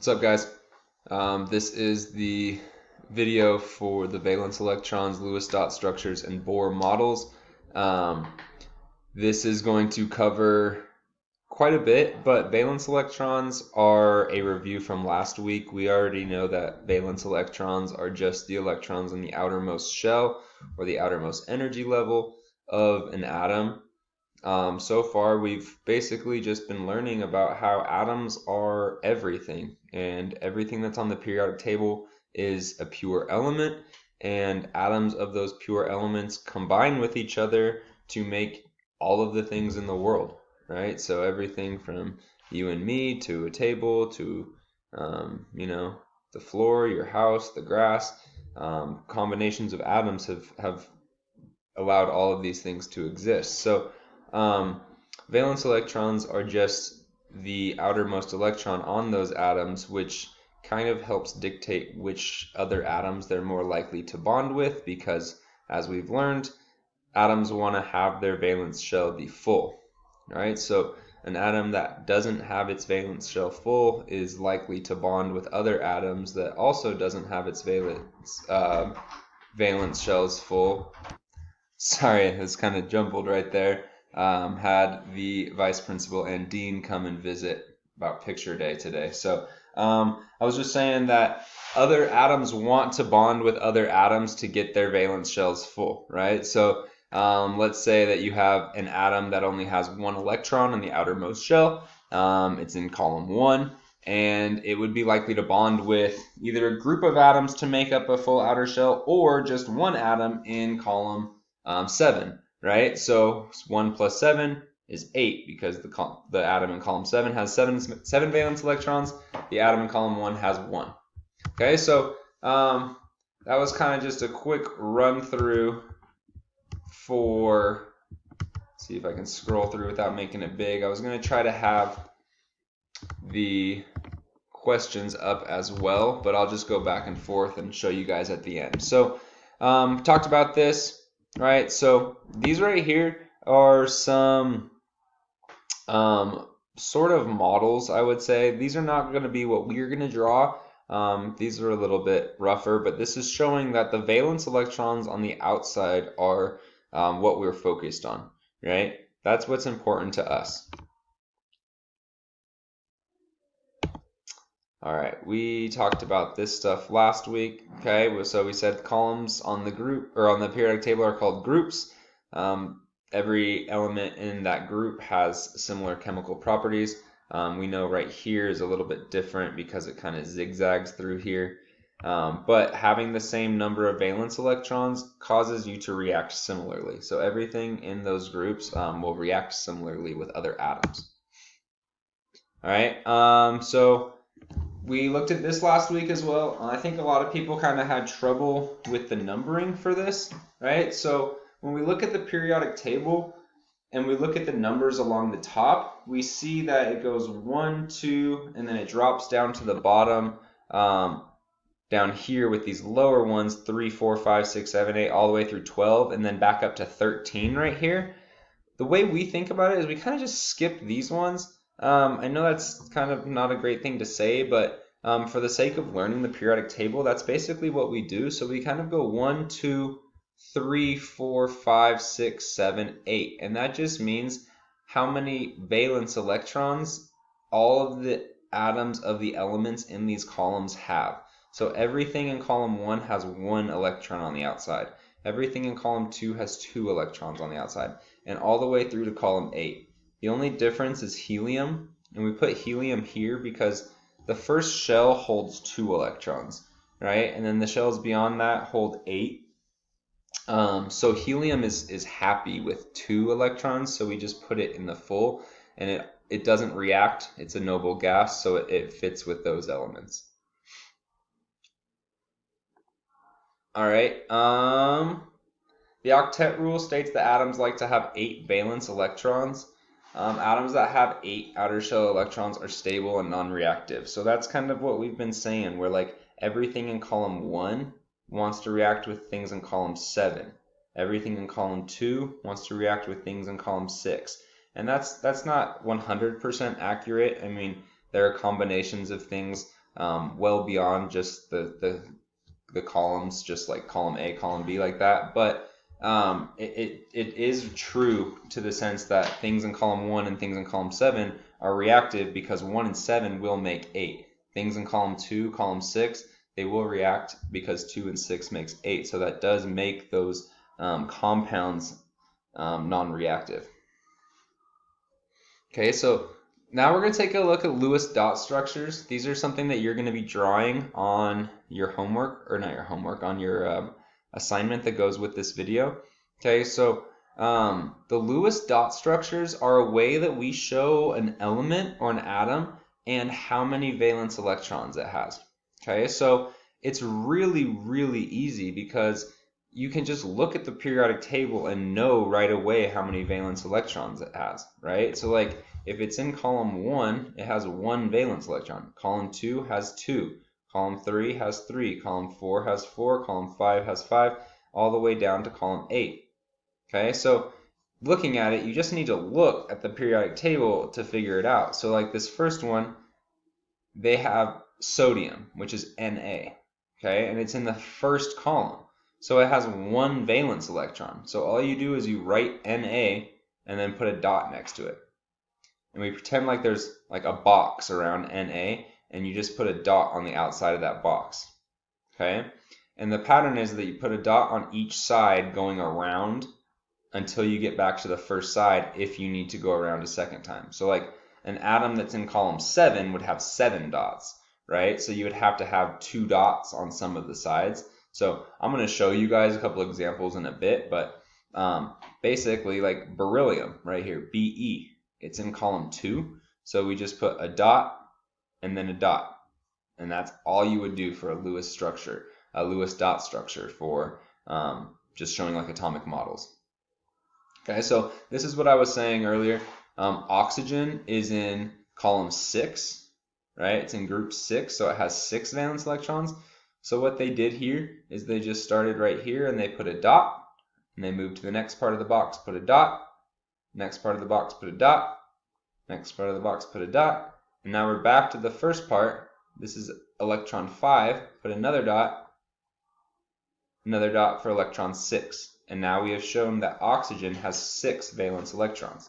What's up, guys? This is the video for the valence electrons, Lewis dot structures, and Bohr models. This is going to cover quite a bit, but valence electrons are a review from last week. We already know that valence electrons are just the electrons in the outermost shell or the outermost energy level of an atom. So far, we've basically just been learning about how atoms are everything, and everything that's on the periodic table is a pure element, and atoms of those pure elements combine with each other to make all of the things in the world, right? So everything from you and me to a table to, the floor, your house, the grass, combinations of atoms have allowed all of these things to exist. So valence electrons are just the outermost electron on those atoms, which kind of helps dictate which other atoms they're more likely to bond with, because as we've learned, atoms want to have their valence shell be full, right? So an atom that doesn't have its valence shell full is likely to bond with other atoms that also doesn't have its valence shells full. Sorry, it's kind of jumbled right there. Had the vice principal and dean come and visit about picture day today. So I was just saying that other atoms want to bond with other atoms to get their valence shells full, right? So let's say that you have an atom that only has one electron in the outermost shell. It's in column 1, and it would be likely to bond with either a group of atoms to make up a full outer shell, or just one atom in column 7, right? So 1 plus 7 is 8, because the atom in column 7 has 7 valence electrons. The atom in column 1 has 1. Okay, so that was kind of just a quick run through for, see if I can scroll through without making it big. I was going to try to have the questions up as well, but I'll just go back and forth and show you guys at the end. So talked about this. Right, so these right here are some sort of models, I would say. These are not going to be what we're going to draw. These are a little bit rougher, but this is showing that the valence electrons on the outside are what we're focused on, right? That's what's important to us. All right, we talked about this stuff last week. Okay, so we said columns on the group or on the periodic table are called groups. Every element in that group has similar chemical properties. We know right here is a little bit different because it kind of zigzags through here. But having the same number of valence electrons causes you to react similarly. So everything in those groups will react similarly with other atoms. All right, so we looked at this last week as well. I think a lot of people kind of had trouble with the numbering for this, right? So when we look at the periodic table and we look at the numbers along the top, we see that it goes 1, 2, and then it drops down to the bottom down here with these lower ones, 3, 4, 5, 6, 7, 8, all the way through 12, and then back up to 13 right here. The way we think about it is we kind of just skip these ones. I know that's kind of not a great thing to say, but for the sake of learning the periodic table, that's basically what we do. So we kind of go 1, 2, 3, 4, 5, 6, 7, 8. And that just means how many valence electrons all of the atoms of the elements in these columns have. So everything in column 1 has 1 electron on the outside. Everything in column 2 has 2 electrons on the outside. And all the way through to column 8. The only difference is helium, and we put helium here because the first shell holds 2 electrons, right? And then the shells beyond that hold 8. So helium is happy with 2 electrons, so we just put it in the full, and it doesn't react. It's a noble gas, so it fits with those elements. All right. The octet rule states that atoms like to have 8 valence electrons. Atoms that have 8 outer shell electrons are stable and non-reactive. So that's kind of what we've been saying, where like everything in column 1 wants to react with things in column 7. Everything in column 2 wants to react with things in column 6. And that's not 100% accurate. I mean, there are combinations of things well beyond just the columns, just like column A, column B like that. But it is true to the sense that things in column 1 and things in column 7 are reactive because 1 and 7 will make 8. Things in column 2, column 6, they will react because 2 and 6 makes 8. So that does make those compounds non-reactive. Okay, so now we're going to take a look at Lewis dot structures. These are something that you're going to be drawing on your homework, or not your homework, on your assignment that goes with this video. Okay, so the Lewis dot structures are a way that we show an element or an atom and how many valence electrons it has. Okay, so it's really, really easy because you can just look at the periodic table and know right away how many valence electrons it has, right? So like if it's in column 1, it has 1 valence electron. Column 2 has 2. Column 3 has 3. Column 4 has 4. Column 5 has 5, all the way down to column 8. Okay, so looking at it, you just need to look at the periodic table to figure it out. So like this first one, they have sodium, which is Na, okay, and it's in the first column. So it has 1 valence electron. So all you do is you write Na and then put a dot next to it. And we pretend like there's like a box around Na, and you just put a dot on the outside of that box. Okay? And the pattern is that you put a dot on each side going around until you get back to the first side if you need to go around a second time. So like an atom that's in column 7 would have 7 dots, right? So you would have to have 2 dots on some of the sides. So I'm going to show you guys a couple examples in a bit, but basically like beryllium right here, Be, it's in column 2. So we just put a dot and then a dot. And that's all you would do for a Lewis structure, a Lewis dot structure for just showing like atomic models. Okay, so this is what I was saying earlier. Oxygen is in column 6, right? It's in group 6, so it has 6 valence electrons. So what they did here is they just started right here and they put a dot, and they moved to the next part of the box, put a dot, next part of the box, put a dot, next part of the box, put a dot, and now we're back to the first part. This is electron 5, put another dot for electron 6. And now we have shown that oxygen has 6 valence electrons.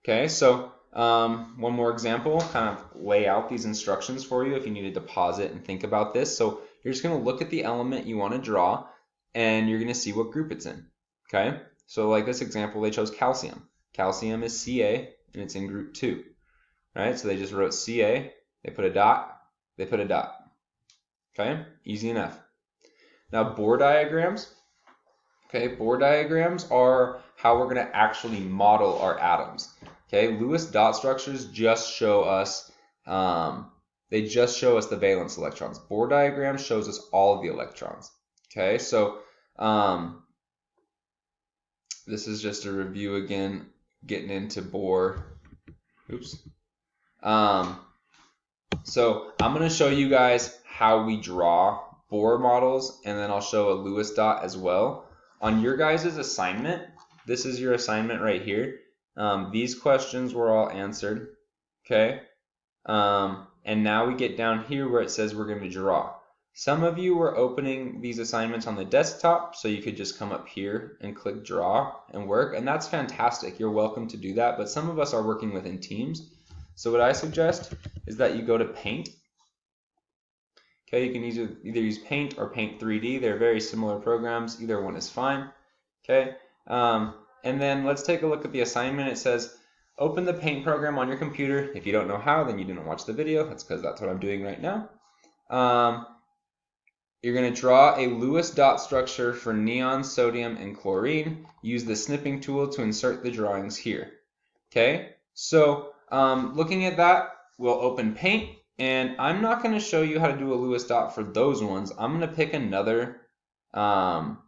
Okay, so one more example, kind of lay out these instructions for you if you need to pause it and think about this. So you're just going to look at the element you want to draw, and you're going to see what group it's in. Okay, so like this example, they chose calcium. Calcium is Ca, and it's in group 2. Right, so they just wrote Ca, they put a dot, they put a dot. Okay, easy enough. Now Bohr diagrams. Okay, Bohr diagrams are how we're going to actually model our atoms. Okay, Lewis dot structures just show us, they just show us the valence electrons. Bohr diagram shows us all of the electrons. Okay, so this is just a review again, getting into Bohr. Oops. So I'm going to show you guys how we draw Bohr models, and then I'll show a Lewis dot as well. On your guys' assignment, this is your assignment right here. These questions were all answered, okay? And now we get down here where it says we're going to draw. Some of you were opening these assignments on the desktop, so you could just come up here and click draw and work, and that's fantastic. You're welcome to do that, but some of us are working within Teams. So what I suggest is that you go to Paint. Okay, you can either use Paint or Paint 3D. They're very similar programs. Either one is fine. Okay, and then let's take a look at the assignment. It says, open the Paint program on your computer. If you don't know how, then you didn't watch the video. That's because that's what I'm doing right now. You're going to draw a Lewis dot structure for neon, sodium, and chlorine. Use the snipping tool to insert the drawings here. Okay, so looking at that, we'll open Paint. And I'm not going to show you how to do a Lewis dot for those ones. I'm going to pick another atom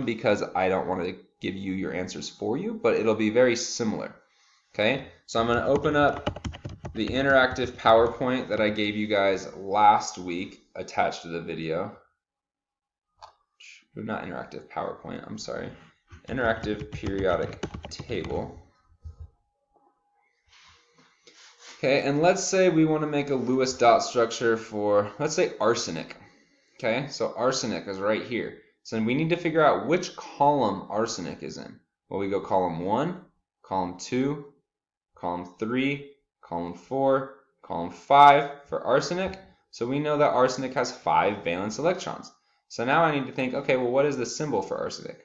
because I don't want to give you your answers for you, but it'll be very similar. Okay, so I'm going to open up the interactive PowerPoint that I gave you guys last week attached to the video. Not interactive PowerPoint, I'm sorry. Interactive periodic table. Okay, and let's say we want to make a Lewis dot structure for, let's say, arsenic. Okay, so arsenic is right here. So we need to figure out which column arsenic is in. Well, we go column 1, column 2, column 3, column 4, column 5 for arsenic. So we know that arsenic has 5 valence electrons. So now I need to think, okay, well, what is the symbol for arsenic?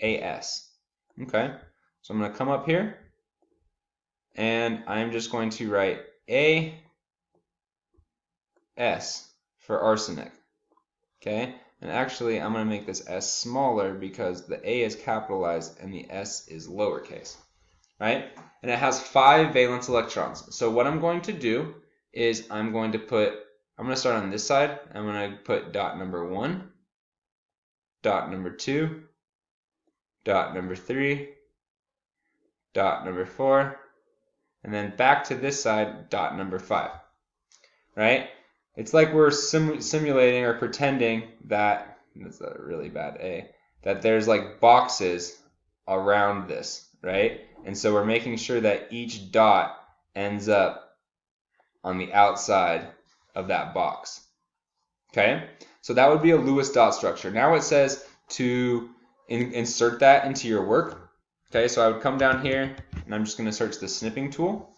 AS. Okay, so I'm going to come up here, and I'm just going to write AS for arsenic. Okay, and actually I'm going to make this S smaller because the A is capitalized and the S is lowercase, right? And it has 5 valence electrons. So what I'm going to do is I'm going to start on this side. I'm going to put dot number 1, dot number 2, dot number 3, dot number 4, and then back to this side, dot number 5, right? It's like we're simulating or pretending that, that's a really bad A, that there's like boxes around this, right? And so we're making sure that each dot ends up on the outside of that box. Okay? So that would be a Lewis dot structure. Now it says to insert that into your work. Okay, so I would come down here and I'm just going to search the snipping tool.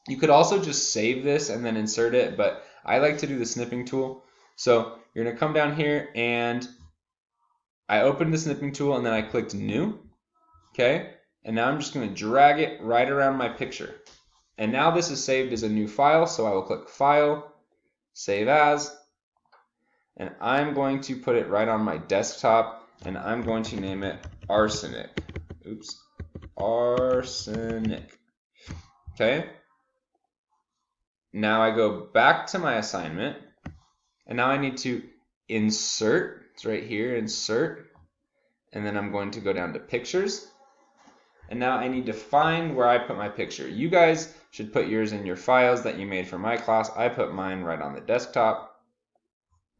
You could also just save this and then insert it, but I like to do the snipping tool. So you're going to come down here and I opened the snipping tool and then I clicked new. Okay, and now I'm just going to drag it right around my picture. And now this is saved as a new file, so I will click File, Save As, and I'm going to put it right on my desktop, and I'm going to name it Arsenic. Oops, Arsenic. Okay. Now I go back to my assignment, and now I need to insert. It's right here, insert, and then I'm going to go down to Pictures. And now I need to find where I put my picture. You guys should put yours in your files that you made for my class. I put mine right on the desktop.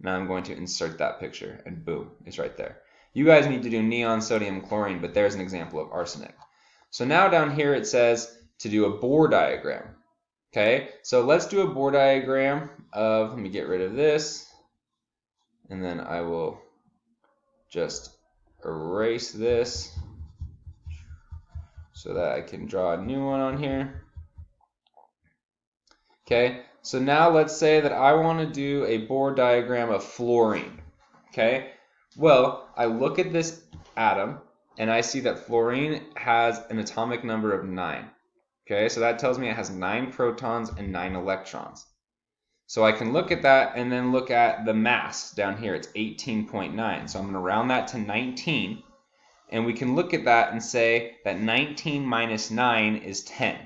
Now I'm going to insert that picture, and boom, it's right there. You guys need to do neon, sodium, chlorine, but there's an example of arsenic. So now down here it says to do a Bohr diagram. Okay, so let's do a Bohr diagram of, let me get rid of this, and then I will just erase this so that I can draw a new one on here. Okay, so now let's say that I want to do a Bohr diagram of fluorine. Okay, well, I look at this atom and I see that fluorine has an atomic number of 9. Okay, so that tells me it has 9 protons and 9 electrons. So I can look at that and then look at the mass down here. It's 18.9. So I'm going to round that to 19. And we can look at that and say that 19 minus 9 is 10.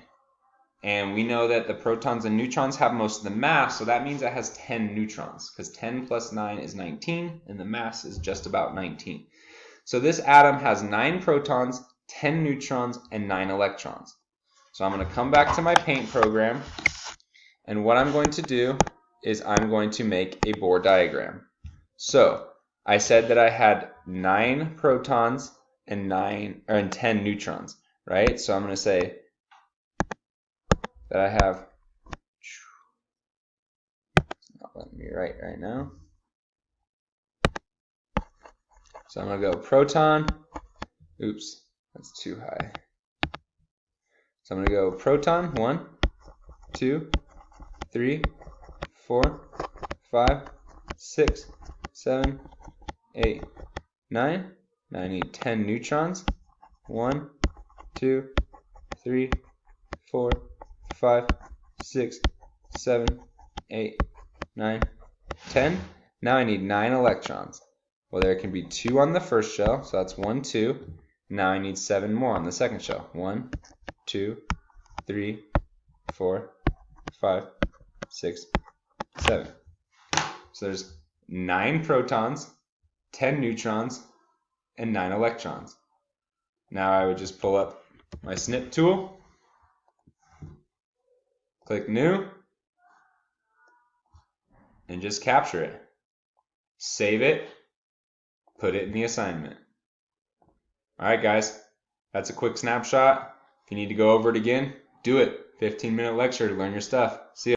And we know that the protons and neutrons have most of the mass, so that means it has 10 neutrons, because 10 plus 9 is 19, and the mass is just about 19. So this atom has 9 protons, 10 neutrons, and 9 electrons. So I'm going to come back to my paint program, and what I'm going to do is I'm going to make a Bohr diagram. So I said that I had 9 protons and 10 neutrons, right? So I'm going to say that I have, it's not letting me write right now. So I'm going to go proton, oops, that's too high. So I'm going to go proton, 1, 2, 3, 4, 5, 6, 7, 8, 9. Now I need 10 neutrons. 1, 2, 3, 4, 5, 6, 7, 8, 9, 10. Now I need 9 electrons. Well, there can be 2 on the first shell, so that's 1, 2. Now I need 7 more on the second shell. 1, 2, 3, 4, 5, 6, 7. So there's 9 protons, 10 neutrons, and 9 electrons. Now I would just pull up my snip tool, click new, and just capture it. Save it, put it in the assignment. Alright guys, that's a quick snapshot. If you need to go over it again, do it. 15-minute lecture to learn your stuff. See ya.